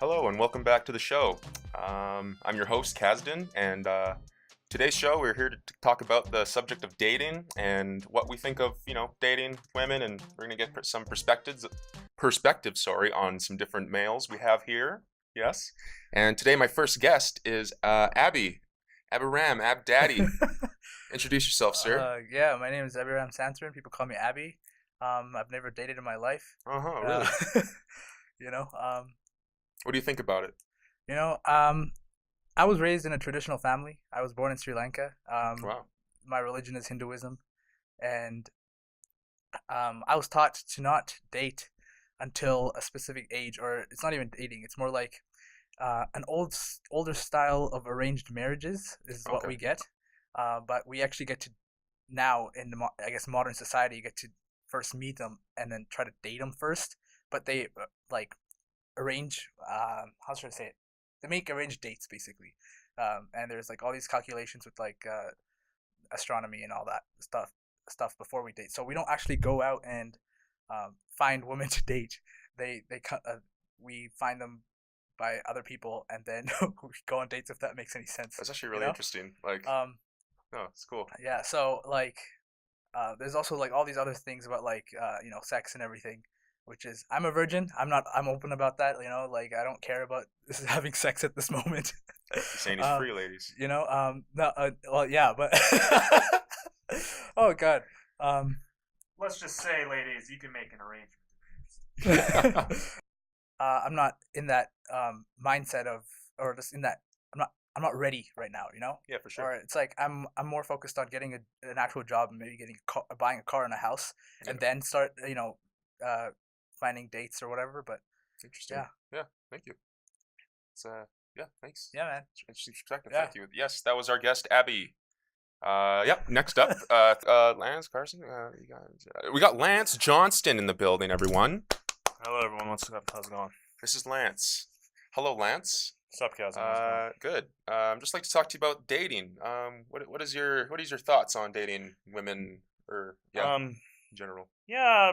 Hello and welcome back to the show. I'm your host, Kasdan, and today's show we're here to talk about the subject of dating and what we think of, dating women, and we're going to get some perspectives, on some different males we have here. Yes. And today my first guest is Abby Ram, Ab Daddy. Introduce yourself, sir. Yeah, my name is Abiram Santorin. People call me Abby. I've never dated in my life. Really? You know, What do you think about it? I was raised in a traditional family. I was born in Sri Lanka. Wow. My religion is Hinduism, and I was taught to not date until a specific age, or it's not even dating. It's more like an older style of arranged marriages is what Okay. we get. But we actually get to now in the modern society, you get to first meet them and then try to date them first. But they arrange how should I say it? They make arranged dates basically, and there's all these calculations with astronomy and all that stuff before we date. So we don't actually go out and find women to date. We find them by other people, and then we go on dates, if that makes any sense. That's actually really interesting. No, it's cool. Yeah. So there's also all these other things about sex and everything, which is I'm a virgin. I'm open about that. I don't care about having sex at this moment. You're saying he's free, ladies. No. Well, yeah, but oh God. Let's just say, ladies, you can make an arrangement. I'm not in that mindset of, or just in that. I'm not ready right now. Yeah, for sure. Or it's I'm more focused on getting an actual job and maybe buying a car and a house, and then start finding dates or whatever. But interesting. Yeah. Thank you. It's thanks. Yeah, man. Interesting perspective. Yeah. Thank you. Yes, that was our guest, Abby. Yep. Next up, Lance Carson. We got Lance Johnston in the building. Everyone. Hello, everyone. What's up? How's it going? This is Lance. Hello, Lance. What's up, Kaz? Good. Just like to talk to you about dating. What is your thoughts on dating women in general? Yeah,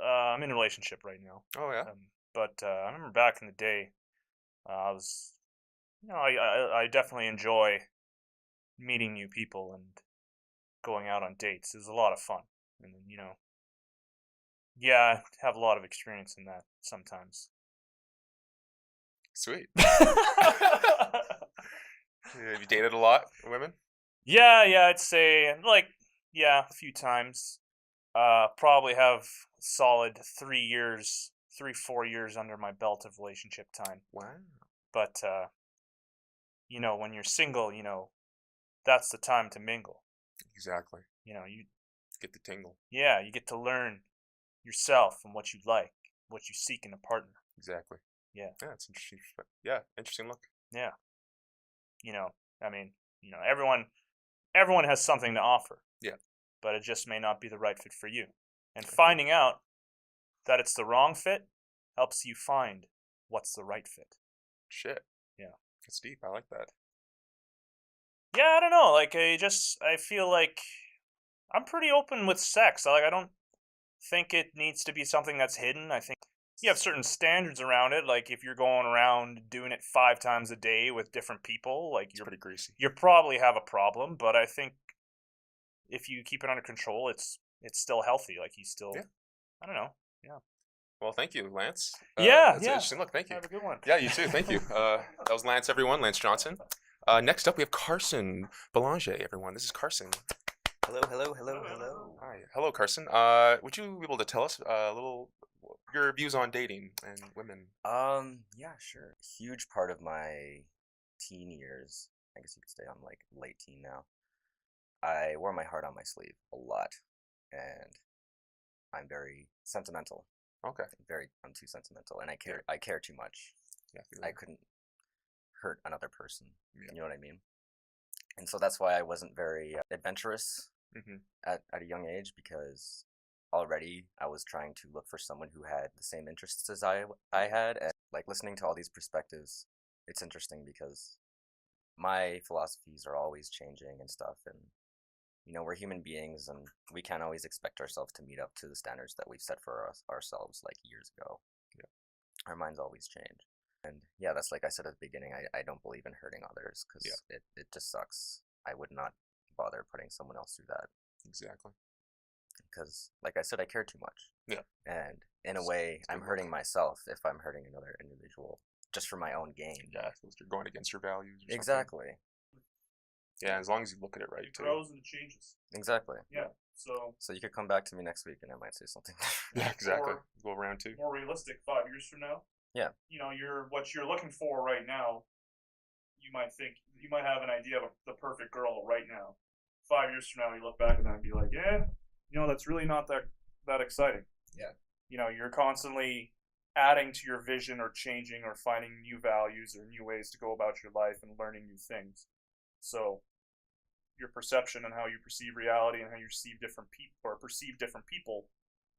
I'm in a relationship right now. Oh yeah. But I remember back in the day, I was, I definitely enjoy meeting new people and going out on dates. It's a lot of fun, and I have a lot of experience in that sometimes. Sweet. Have you dated a lot of women? Yeah, I'd say a few times. Probably have solid 4 years under my belt of relationship time. Wow. But when you're single, that's the time to mingle. Exactly. You Get the tingle. Yeah, you get to learn yourself and what you like, what you seek in a partner. Exactly. Yeah. Yeah, it's interesting. Yeah, interesting look. Yeah. Everyone has something to offer. Yeah. But it just may not be the right fit for you. And finding out that it's the wrong fit helps you find what's the right fit. Shit. Yeah. It's deep. I like that. Yeah, I don't know. I feel like I'm pretty open with sex. I don't think it needs to be something that's hidden. I think you have certain standards around it. Like if you're going around doing it 5 times a day with different people, It's pretty greasy. You probably have a problem. But I think if you keep it under control, it's still healthy. You still, yeah. I don't know. Yeah. Well, thank you, Lance. That's an interesting look. Thank you. Have a good one. Yeah, you too. Thank you. That was Lance, everyone. Lance Johnson. Next up, we have Carson Belanger, everyone. This is Carson. Hello. Hi. Hello, Carson. Would you be able to tell us a little your views on dating and women? Yeah, sure. Huge part of my teen years, I guess you could say I'm late teen now. I wore my heart on my sleeve a lot, and I'm very sentimental. Okay. I'm too sentimental, and I care too much. Yeah. I couldn't hurt another person. Yeah. You know what I mean? And so that's why I wasn't very adventurous at a young age, because already I was trying to look for someone who had the same interests as I had, and listening to all these perspectives, it's interesting because my philosophies are always changing and stuff, and we're human beings, and we can't always expect ourselves to meet up to the standards that we've set for ourselves years ago. Yeah. Our minds always change. And yeah, that's like I said at the beginning, I don't believe in hurting others because it just sucks. I would not bother putting someone else through that. Exactly. Because, like I said, I care too much. Yeah. And in a way, I'm hurting myself if I'm hurting another individual just for my own gain. Yeah, if you're going against your values. Or Exactly. Yeah, as long as you look at it right, It too. grows and changes. Exactly. Yeah. So you could come back to me next week and I might say something. Yeah, exactly. Or- Go around too. more realistic, 5 years from now. Yeah. You know, what you're looking for right now. You might have an idea of the perfect girl right now. 5 years from now, you look back at that and be like, yeah, that's really not that exciting. Yeah. You're constantly adding to your vision or changing or finding new values or new ways to go about your life and learning new things. So your perception and how you perceive reality and how you perceive different people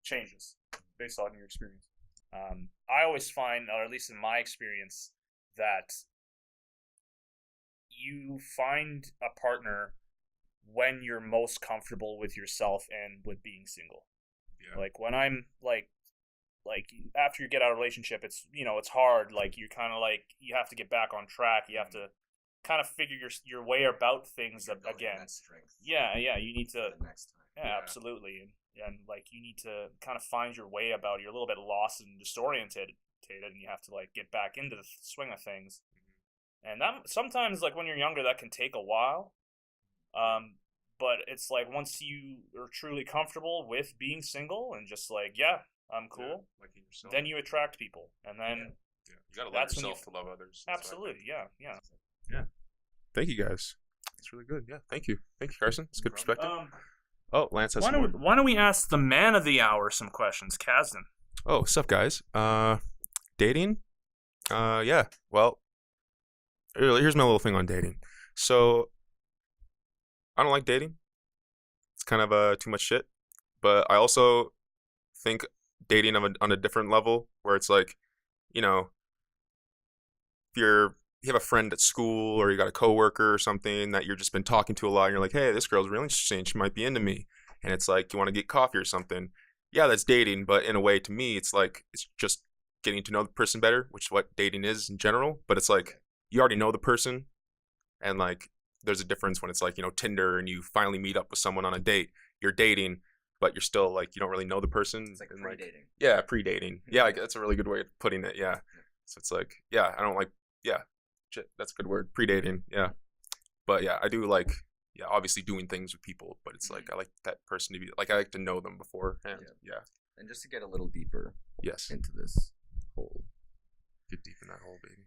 changes based on your experience. I always find, or at least in my experience, that you find a partner when you're most comfortable with yourself and with being single. Yeah. Like when I'm like after you get out of a relationship, it's it's hard. Like you kind of you have to get back on track. You have to kind of figure your way about things again. That strength. Yeah, you need to. The next time. Yeah, absolutely, and you need to kind of find your way about. You're a little bit lost and disoriented, and you have to get back into the swing of things. And that sometimes when you're younger, that can take a while. But it's once you are truly comfortable with being single and just I'm cool, Liking yourself. then you attract people, and then you gotta love that's when yourself to love others. That's what I absolutely, think. yeah. Thank you guys. That's really good. Yeah, thank you, Carson. It's good perspective. Um, Oh, Lance has why some more. don't we ask the man of the hour some questions, Kazdan? Oh, what's up, guys? Dating? Yeah. Well, here's my little thing on dating. So, I don't like dating. It's kind of too much shit. But I also think dating on a different level, where it's if you have a friend at school or you got a coworker or something that you've just been talking to a lot, and you're like, hey, this girl's really interesting. She might be into me. And it's you want to get coffee or something. Yeah, that's dating. But in a way, to me, it's it's just getting to know the person better, which is what dating is in general. But it's you already know the person. And there's a difference when it's Tinder and you finally meet up with someone on a date. You're dating, but you're still you don't really know the person. It's pre-dating. Yeah, pre-dating. Yeah, that's a really good way of putting it. Yeah. So it's I don't shit, that's a good word. Pre-dating. Yeah. But yeah, I do obviously doing things with people, but it's I like that person to be I like to know them beforehand. Yeah. And just to get a little deeper Yes. into this hole. Get deep in that hole, baby.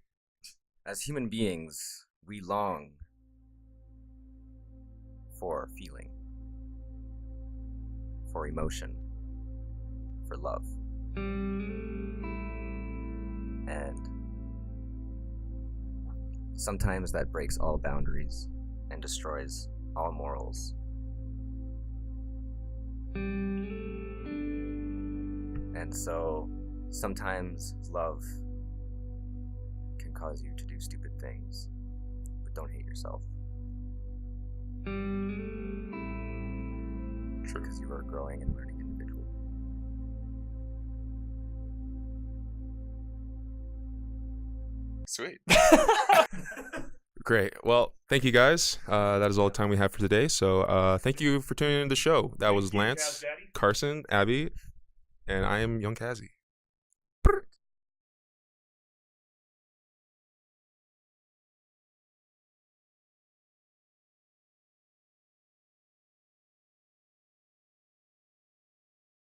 As human beings, we long for feeling, for emotion, for love. And sometimes that breaks all boundaries and destroys all morals. And so sometimes love can cause you to do stupid things, but don't hate yourself. True. Because you are a growing and learning individual. Sweet. Great. Well, thank you guys. That is all the time we have for today. So thank you for tuning in to the show. That was Lance, Kaz Daddy. Carson, Abby, and I am Young Kazi.